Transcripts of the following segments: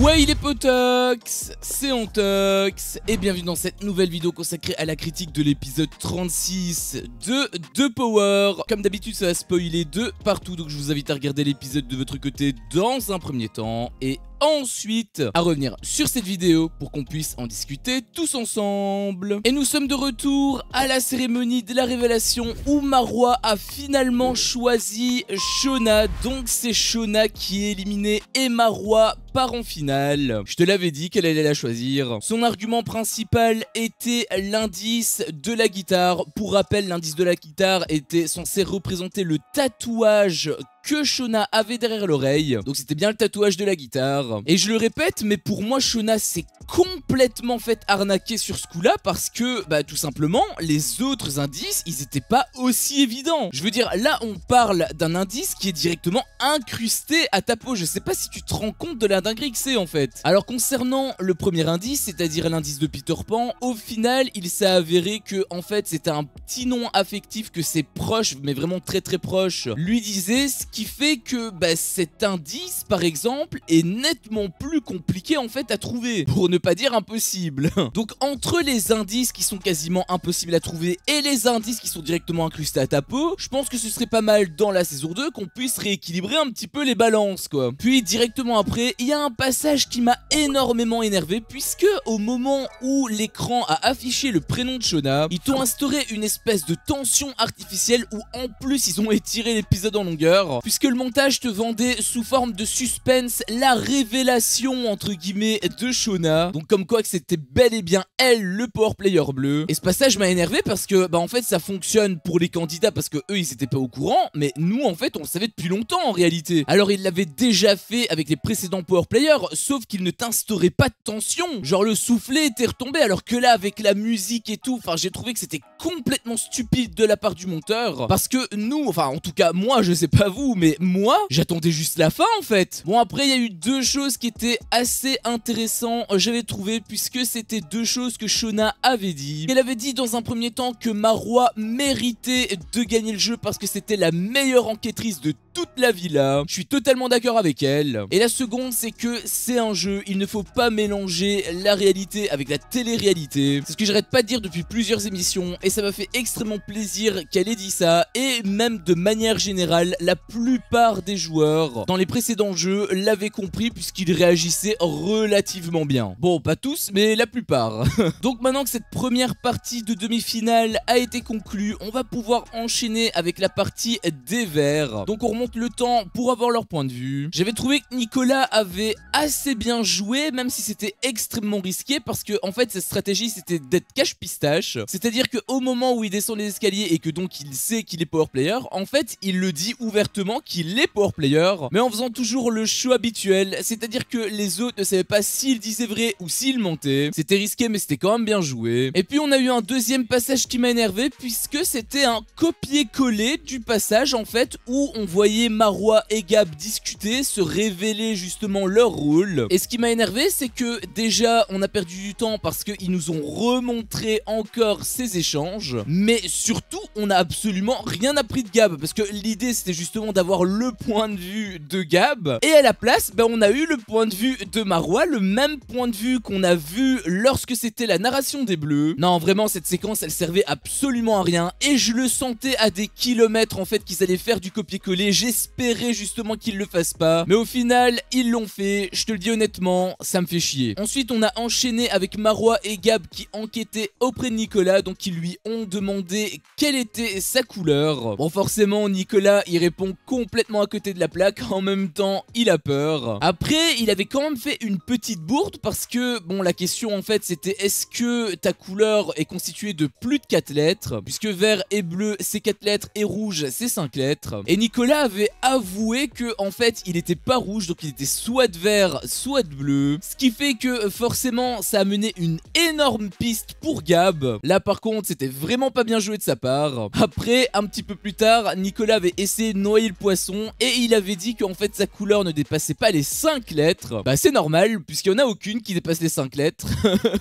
Ouais, il est potox, c'est Ontox, et bienvenue dans cette nouvelle vidéo consacrée à la critique de l'épisode 36 de The Power. Comme d'habitude, ça va spoiler de partout, donc je vous invite à regarder l'épisode de votre côté dans un premier temps, et ensuite à revenir sur cette vidéo pour qu'on puisse en discuter tous ensemble. Et nous sommes de retour à la cérémonie de la révélation où Marwa a finalement choisi Shona. Donc c'est Shona qui est éliminée et Marwa part en finale. Je te l'avais dit qu'elle allait la choisir. Son argument principal était l'indice de la guitare. Pour rappel, l'indice de la guitare était censé représenter le tatouage que Shona avait derrière l'oreille. Donc c'était bien le tatouage de la guitare. Et je le répète, mais pour moi Shona s'est complètement fait arnaquer sur ce coup-là parce que, tout simplement, les autres indices, ils étaient pas aussi évidents. Je veux dire, là on parle d'un indice qui est directement incrusté à ta peau. Je sais pas si tu te rends compte de la dinguerie que c'est en fait. Alors concernant le premier indice, c'est-à-dire l'indice de Peter Pan, au final il s'est avéré que en fait c'était un petit nom affectif que ses proches, mais vraiment très très proches, lui disaient, ce qui fait que cet indice par exemple est nettement plus compliqué en fait à trouver, pour ne pas dire impossible. Donc entre les indices qui sont quasiment impossibles à trouver et les indices qui sont directement incrustés à ta peau, je pense que ce serait pas mal dans la saison 2 qu'on puisse rééquilibrer un petit peu les balances quoi. Puis directement après, il y a un passage qui m'a énormément énervé puisque au moment où l'écran a affiché le prénom de Shona, ils t'ont instauré une espèce de tension artificielle où en plus ils ont étiré l'épisode en longueur puisque le montage te vendait sous forme de suspense la révélation entre guillemets de Shona. Donc comme quoi que c'était bel et bien elle le power player bleu. Et ce passage m'a énervé parce que en fait ça fonctionne pour les candidats parce que eux ils étaient pas au courant, mais nous en fait on le savait depuis longtemps en réalité. Alors ils l'avaient déjà fait avec les précédents power players, sauf qu'ils ne t'instauraient pas de tension. Genre le soufflet était retombé, alors que là avec la musique et tout, j'ai trouvé que c'était complètement stupide de la part du monteur. Parce que nous, en tout cas moi, je sais pas vous, mais moi j'attendais juste la fin en fait. Bon après il y a eu deux choses qui étaient assez intéressantes, j'avais trouvé, puisque c'était deux choses que Shona avait dit. Elle avait dit dans un premier temps que Marwa méritait de gagner le jeu parce que c'était la meilleure enquêtrice de toute la villa. Je suis totalement d'accord avec elle. Et la seconde, c'est que c'est un jeu, il ne faut pas mélanger la réalité avec la télé-réalité. C'est ce que j'arrête pas de dire depuis plusieurs émissions et ça m'a fait extrêmement plaisir qu'elle ait dit ça. Et même de manière générale, la plupart des joueurs dans les précédents jeux l'avaient compris puisqu'ils réagissaient relativement bien. Bon, pas tous, mais la plupart. Donc maintenant que cette première partie de demi-finale a été conclue, on va pouvoir enchaîner avec la partie des verts. Donc on remonte le temps pour avoir leur point de vue. J'avais trouvé que Nicolas avait assez bien joué, même si c'était extrêmement risqué, parce que en fait sa stratégie c'était d'être cache-pistache. C'est-à-dire qu'au moment où il descend les escaliers et que donc il sait qu'il est power player, en fait il le dit ouvertement qu'il est power player, mais en faisant toujours le show habituel, c'est-à-dire que les autres ne savaient pas s'il disait vrai ou s'il mentait. C'était risqué mais c'était quand même bien joué. Et puis on a eu un deuxième passage qui m'a énervé puisque c'était un copier-coller du passage en fait où on voyait Marwa et Gab discuter, se révéler justement leur rôle. Et ce qui m'a énervé, c'est que déjà on a perdu du temps parce qu'ils nous ont remontré encore ces échanges, mais surtout on a absolument rien appris de Gab parce que l'idée c'était justement d'avoir le point de vue de Gab et à la place on a eu le point de vue de Marwa, le même point de vue qu'on a vu lorsque c'était la narration des bleus. Non vraiment cette séquence elle servait absolument à rien et je le sentais à des kilomètres en fait qu'ils allaient faire du copier-coller. J'espérais justement qu'ils le fassent pas, mais au final ils l'ont fait. Je te le dis honnêtement, ça me fait chier. Ensuite on a enchaîné avec Marwa et Gab qui enquêtaient auprès de Nicolas, donc ils lui ont demandé quelle était sa couleur. Bon forcément Nicolas il répond complètement à côté de la plaque, en même temps il a peur. Après il avait quand même fait une petite bourde parce que la question en fait c'était est-ce que ta couleur est constituée de plus de 4 lettres, puisque vert et bleu c'est 4 lettres et rouge c'est 5 lettres. Et Nicolas avait avoué que en fait il était pas rouge, donc il était soit de vert soit de bleu, ce qui fait que forcément ça a mené une énorme piste pour Gab. Là par contre c'était vraiment pas bien joué de sa part. Après un petit peu plus tard Nicolas avait essayé de noyer le poisson et il avait dit qu'en fait sa couleur ne dépassait pas les 5 lettres. Bah c'est normal puisqu'il n'y en a aucune qui dépasse les 5 lettres.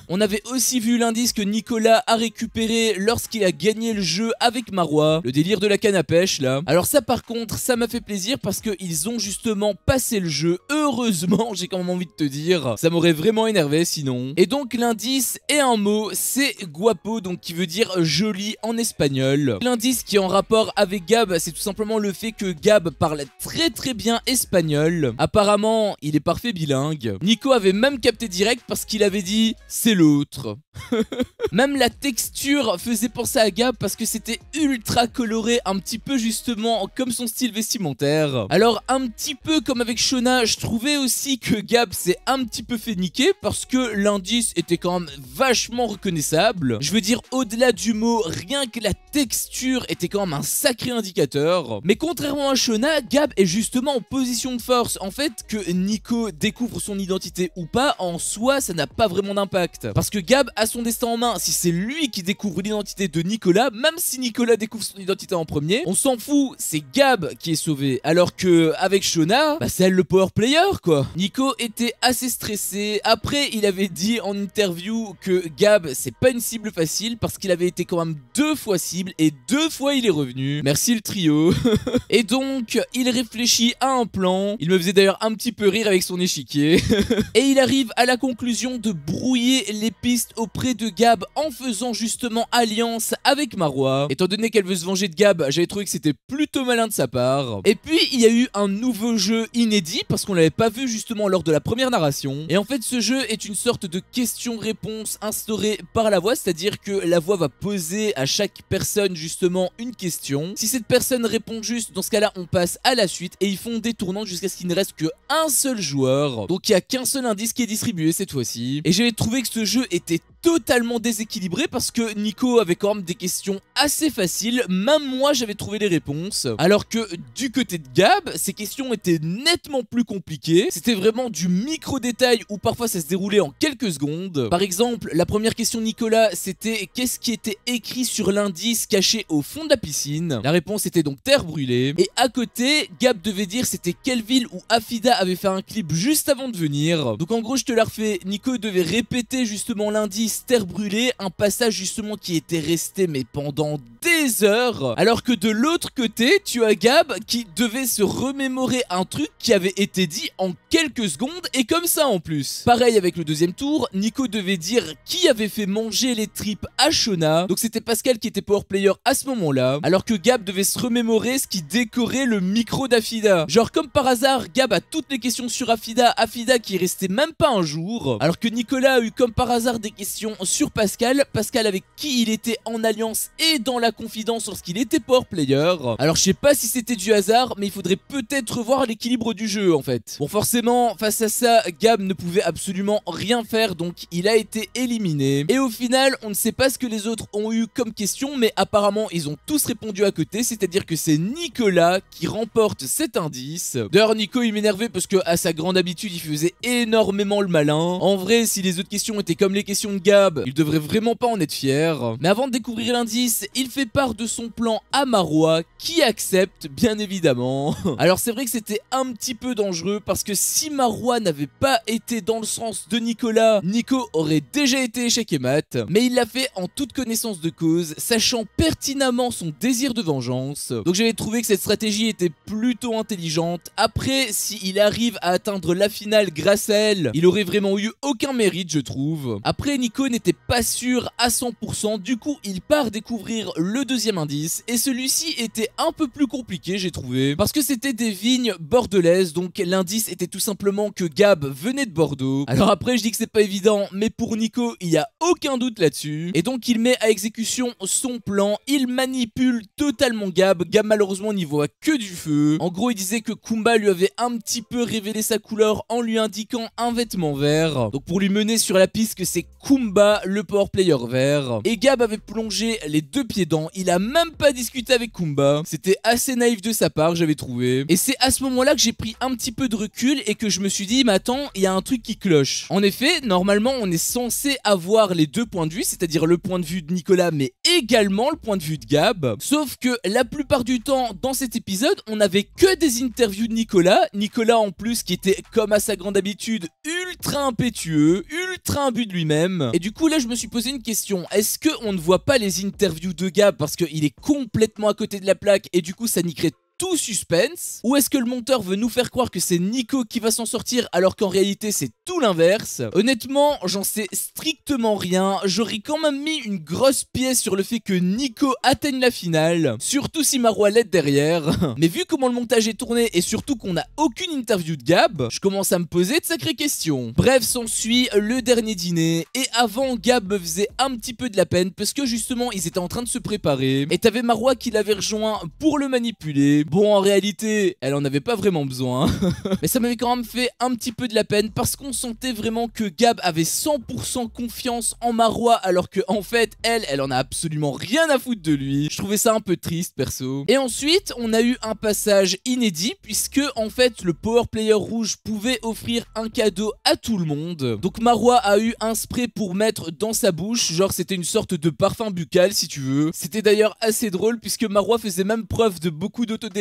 On avait aussi vu l'indice que Nicolas a récupéré lorsqu'il a gagné le jeu avec Marois, le délire de la canne à pêche là. Alors ça par contre ça m'a fait plaisir parce qu'ils ont justement passé le jeu, heureusement j'ai quand même envie de te dire, ça m'aurait vraiment énervé sinon. Et donc l'indice est un mot, c'est guapo, donc qui veut dire joli en espagnol. L'indice qui est en rapport avec Gab, c'est tout simplement le fait que Gab parle très bien espagnol. Apparemment il est parfait bilingue. Nico avait même capté direct parce qu'il avait dit c'est l'autre. Même la texture faisait penser à Gab parce que c'était ultra coloré, un petit peu justement comme son style vestimentaire. Alors un petit peu comme avec Shona, je trouvais aussi que Gab s'est un petit peu fait niquer parce que l'indice était quand même vachement reconnaissable. Je veux dire, au-delà du mot, rien que la texture était quand même un sacré indicateur. Mais contrairement à Shona, Gab est justement en position de force. En fait, que Nico découvre son identité ou pas, en soi, ça n'a pas vraiment d'impact. Parce que Gab a son destin en main. Si c'est lui qui découvre l'identité de Nicolas, même si Nicolas découvre son identité en premier, on s'en fout, c'est Gab qui est sauvé. Alors que avec Shona, bah c'est elle le power player quoi. Nico était assez stressé. Après, il avait dit en interview que Gab c'est pas une cible facile parce qu'il avait été quand même 2 fois cible et 2 fois il est revenu. Merci le trio. Et donc, il réfléchit à un plan. Il me faisait d'ailleurs un petit peu rire avec son échiquier. Et il arrive à la conclusion de brouiller les pistes auprès de Gab en faisant justement alliance avec Marois. Étant donné qu'elle veut se venger de Gab, j'avais trouvé que c'était plutôt malin de sa part. Et puis il y a eu un nouveau jeu inédit parce qu'on l'avait pas vu justement lors de la première narration. Et en fait ce jeu est une sorte de question-réponse instaurée par la voix, c'est-à-dire que la voix va poser à chaque personne justement une question. Si cette personne répond juste, dans ce cas-là on passe à la suite et ils font des tournantes jusqu'à ce qu'il ne reste qu'un seul joueur. Donc il n'y a qu'un seul indice qui est distribué cette fois-ci. Et j'avais trouvé que ce jeu était totalement déséquilibré parce que Nico avait quand même des questions assez faciles, même moi j'avais trouvé les réponses, alors que du côté de Gab, ces questions étaient nettement plus compliquées, c'était vraiment du micro-détail où parfois ça se déroulait en quelques secondes. Par exemple, la première question de Nicolas, c'était qu'est-ce qui était écrit sur l'indice caché au fond de la piscine? La réponse était donc terre brûlée, et à côté, Gab devait dire c'était quelle ville où Afida avait fait un clip juste avant de venir. Donc en gros je te la refais, Nico devait répéter justement l'indice terre brûlée, un passage justement qui était resté mais pendant des heures, alors que de l'autre côté tu as Gab qui devait se remémorer un truc qui avait été dit en quelques secondes et comme ça en plus. Pareil avec le deuxième tour, Nico devait dire qui avait fait manger les tripes à Shona, donc c'était Pascal qui était power player à ce moment là, alors que Gab devait se remémorer ce qui décorait le micro d'Afida. Genre comme par hasard, Gab a toutes les questions sur Afida, Afida qui est resté même pas un jour, alors que Nicolas a eu comme par hasard des questions sur Pascal, Pascal avec qui il était en alliance et dans la confidence lorsqu'il était power player. Alors je sais pas si c'était du hasard, mais il faudrait peut-être revoir l'équilibre du jeu en fait. Bon forcément, face à ça, Gab ne pouvait absolument rien faire, donc il a été éliminé. Et au final, on ne sait pas ce que les autres ont eu comme question, mais apparemment ils ont tous répondu à côté, c'est-à-dire que c'est Nicolas qui remporte cet indice. D'ailleurs Nico il m'énervait parce que à sa grande habitude il faisait énormément le malin. En vrai, si les autres questions étaient comme les questions de Gab, il devrait vraiment pas en être fier. Mais avant de découvrir l'indice, il fait part de son plan à Marois qui accepte bien évidemment. Alors c'est vrai que c'était un petit peu dangereux parce que si Marois n'avait pas été dans le sens de Nicolas, Nico aurait déjà été échec et mat. Mais il l'a fait en toute connaissance de cause, sachant pertinemment son désir de vengeance. Donc j'avais trouvé que cette stratégie était plutôt intelligente. Après, s'il arrive à atteindre la finale grâce à elle, il aurait vraiment eu aucun mérite je trouve. Après Nico n'était pas sûr à 100%, du coup il part découvrir le deuxième indice et celui-ci était un peu plus compliqué j'ai trouvé parce que c'était des vignes bordelaises, donc l'indice était tout simplement que Gab venait de Bordeaux. Alors après je dis que c'est pas évident, mais pour Nico il y a aucun doute là-dessus et donc il met à exécution son plan, il manipule totalement Gab. Gab malheureusement n'y voit que du feu. En gros il disait que Kumba lui avait un petit peu révélé sa couleur en lui indiquant un vêtement vert, donc pour lui mener sur la piste que c'est Kumba Kumba, le power player vert. Et Gab avait plongé les deux pieds dedans, il a même pas discuté avec Kumba. C'était assez naïf de sa part, j'avais trouvé. Et c'est à ce moment-là que j'ai pris un petit peu de recul et que je me suis dit, mais attends, il y a un truc qui cloche. En effet, normalement, on est censé avoir les deux points de vue, c'est-à-dire le point de vue de Nicolas, mais également le point de vue de Gab. Sauf que la plupart du temps, dans cet épisode, on n'avait que des interviews de Nicolas. Nicolas, en plus, qui était, comme à sa grande habitude, ultra impétueux, ultra imbu de lui-même. Et du coup, là, je me suis posé une question. Est-ce qu'on ne voit pas les interviews de Gab parce qu'il est complètement à côté de la plaque et du coup, ça niquerait tout suspense? Ou est-ce que le monteur veut nous faire croire que c'est Nico qui va s'en sortir alors qu'en réalité c'est tout l'inverse? Honnêtement, j'en sais strictement rien. J'aurais quand même mis une grosse pièce sur le fait que Nico atteigne la finale, surtout si Marois l'aide derrière. Mais vu comment le montage est tourné et surtout qu'on n'a aucune interview de Gab, je commence à me poser de sacrées questions. Bref, s'ensuit le dernier dîner et avant, Gab me faisait un petit peu de la peine parce que justement ils étaient en train de se préparer et t'avais Marois qui l'avait rejoint pour le manipuler. Bon, en réalité, elle en avait pas vraiment besoin. Mais ça m'avait quand même fait un petit peu de la peine parce qu'on sentait vraiment que Gab avait 100% confiance en Marois alors que en fait, elle en a absolument rien à foutre de lui. Je trouvais ça un peu triste, perso. Et ensuite, on a eu un passage inédit puisque en fait, le power player rouge pouvait offrir un cadeau à tout le monde. Donc Marois a eu un spray pour mettre dans sa bouche, genre c'était une sorte de parfum buccal si tu veux. C'était d'ailleurs assez drôle puisque Marois faisait même preuve de beaucoup d'autodérision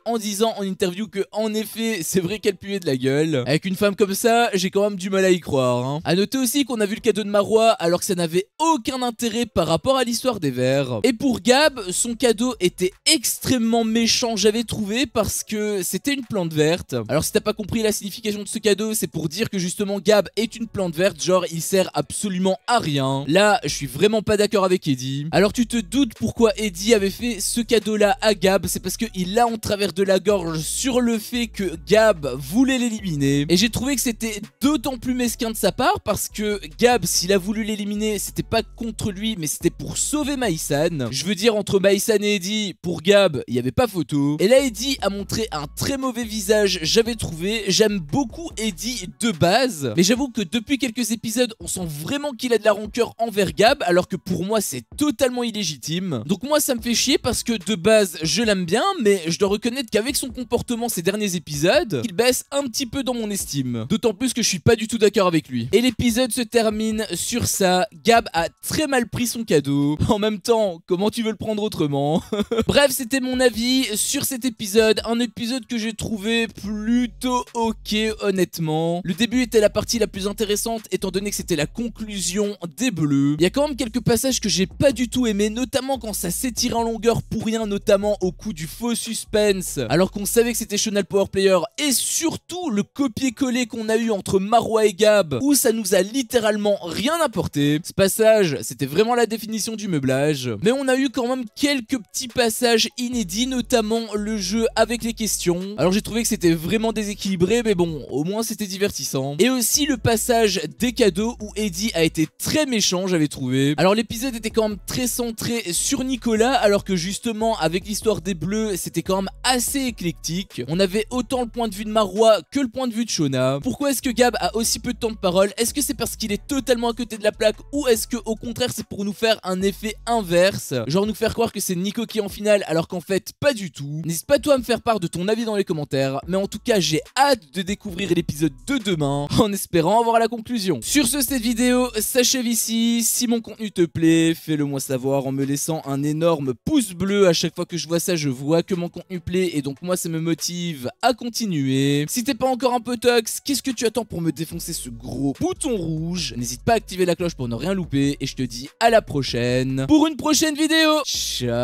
en disant en interview que en effet c'est vrai qu'elle puait de la gueule. Avec une femme comme ça, j'ai quand même du mal à y croire. Hein. A noter aussi qu'on a vu le cadeau de Marois alors que ça n'avait aucun intérêt par rapport à l'histoire des vers. Et pour Gab, son cadeau était extrêmement méchant, j'avais trouvé, parce que c'était une plante verte. Alors si t'as pas compris la signification de ce cadeau, c'est pour dire que justement Gab est une plante verte, genre il sert absolument à rien. Là, je suis vraiment pas d'accord avec Eddie. Alors tu te doutes pourquoi Eddie avait fait ce cadeau là à Gab, c'est parce qu'il l'a en travers de la gorge sur le fait que Gab voulait l'éliminer. Et j'ai trouvé que c'était d'autant plus mesquin de sa part parce que Gab, s'il a voulu l'éliminer, c'était pas contre lui, mais c'était pour sauver Maïsan. Je veux dire, entre Maïsan et Eddie, pour Gab, il y avait pas photo. Et là, Eddie a montré un très mauvais visage, j'avais trouvé. J'aime beaucoup Eddie de base, mais j'avoue que depuis quelques épisodes, on sent vraiment qu'il a de la rancœur envers Gab, alors que pour moi, c'est totalement illégitime. Donc moi, ça me fait chier parce que de base, je l'aime bien, mais je dois reconnaître qu'avec son comportement ces derniers épisodes, il baisse un petit peu dans mon estime. D'autant plus que je suis pas du tout d'accord avec lui. Et l'épisode se termine sur ça. Gab a très mal pris son cadeau. En même temps, comment tu veux le prendre autrement? Bref, c'était mon avis sur cet épisode. Un épisode que j'ai trouvé plutôt ok, honnêtement. Le début était la partie la plus intéressante, étant donné que c'était la conclusion des Bleus. Il y a quand même quelques passages que j'ai pas du tout aimé, notamment quand ça s'étire en longueur pour rien, notamment au coup du faux suspense, alors qu'on savait que c'était Shonal Power Player, et surtout le copier-coller qu'on a eu entre Marois et Gab, où ça nous a littéralement rien apporté. Ce passage, c'était vraiment la définition du meublage. Mais on a eu quand même quelques petits passages inédits, notamment le jeu avec les questions. Alors j'ai trouvé que c'était vraiment déséquilibré, mais bon, au moins c'était divertissant. Et aussi le passage des cadeaux où Eddie a été très méchant, j'avais trouvé. Alors l'épisode était quand même très centré sur Nicolas, alors que justement avec l'histoire des Bleus, c'était quand même assez éclectique. On avait autant le point de vue de Marois que le point de vue de Shona. Pourquoi est-ce que Gab a aussi peu de temps de parole? Est-ce que c'est parce qu'il est totalement à côté de la plaque, ou est-ce que au contraire c'est pour nous faire un effet inverse, genre nous faire croire que c'est Nico qui est en finale alors qu'en fait pas du tout? N'hésite pas toi à me faire part de ton avis dans les commentaires, mais en tout cas j'ai hâte de découvrir l'épisode de demain en espérant avoir la conclusion. Sur ce, cette vidéo s'achève ici. Si mon contenu te plaît, fais-le moi savoir en me laissant un énorme pouce bleu. À chaque fois que je vois ça, je vois que mon contenu plaît et donc moi ça me motive à continuer. Si t'es pas encore un peu tox, qu'est-ce que tu attends pour me défoncer ce gros bouton rouge? N'hésite pas à activer la cloche pour ne rien louper et je te dis à la prochaine pour une prochaine vidéo. Ciao.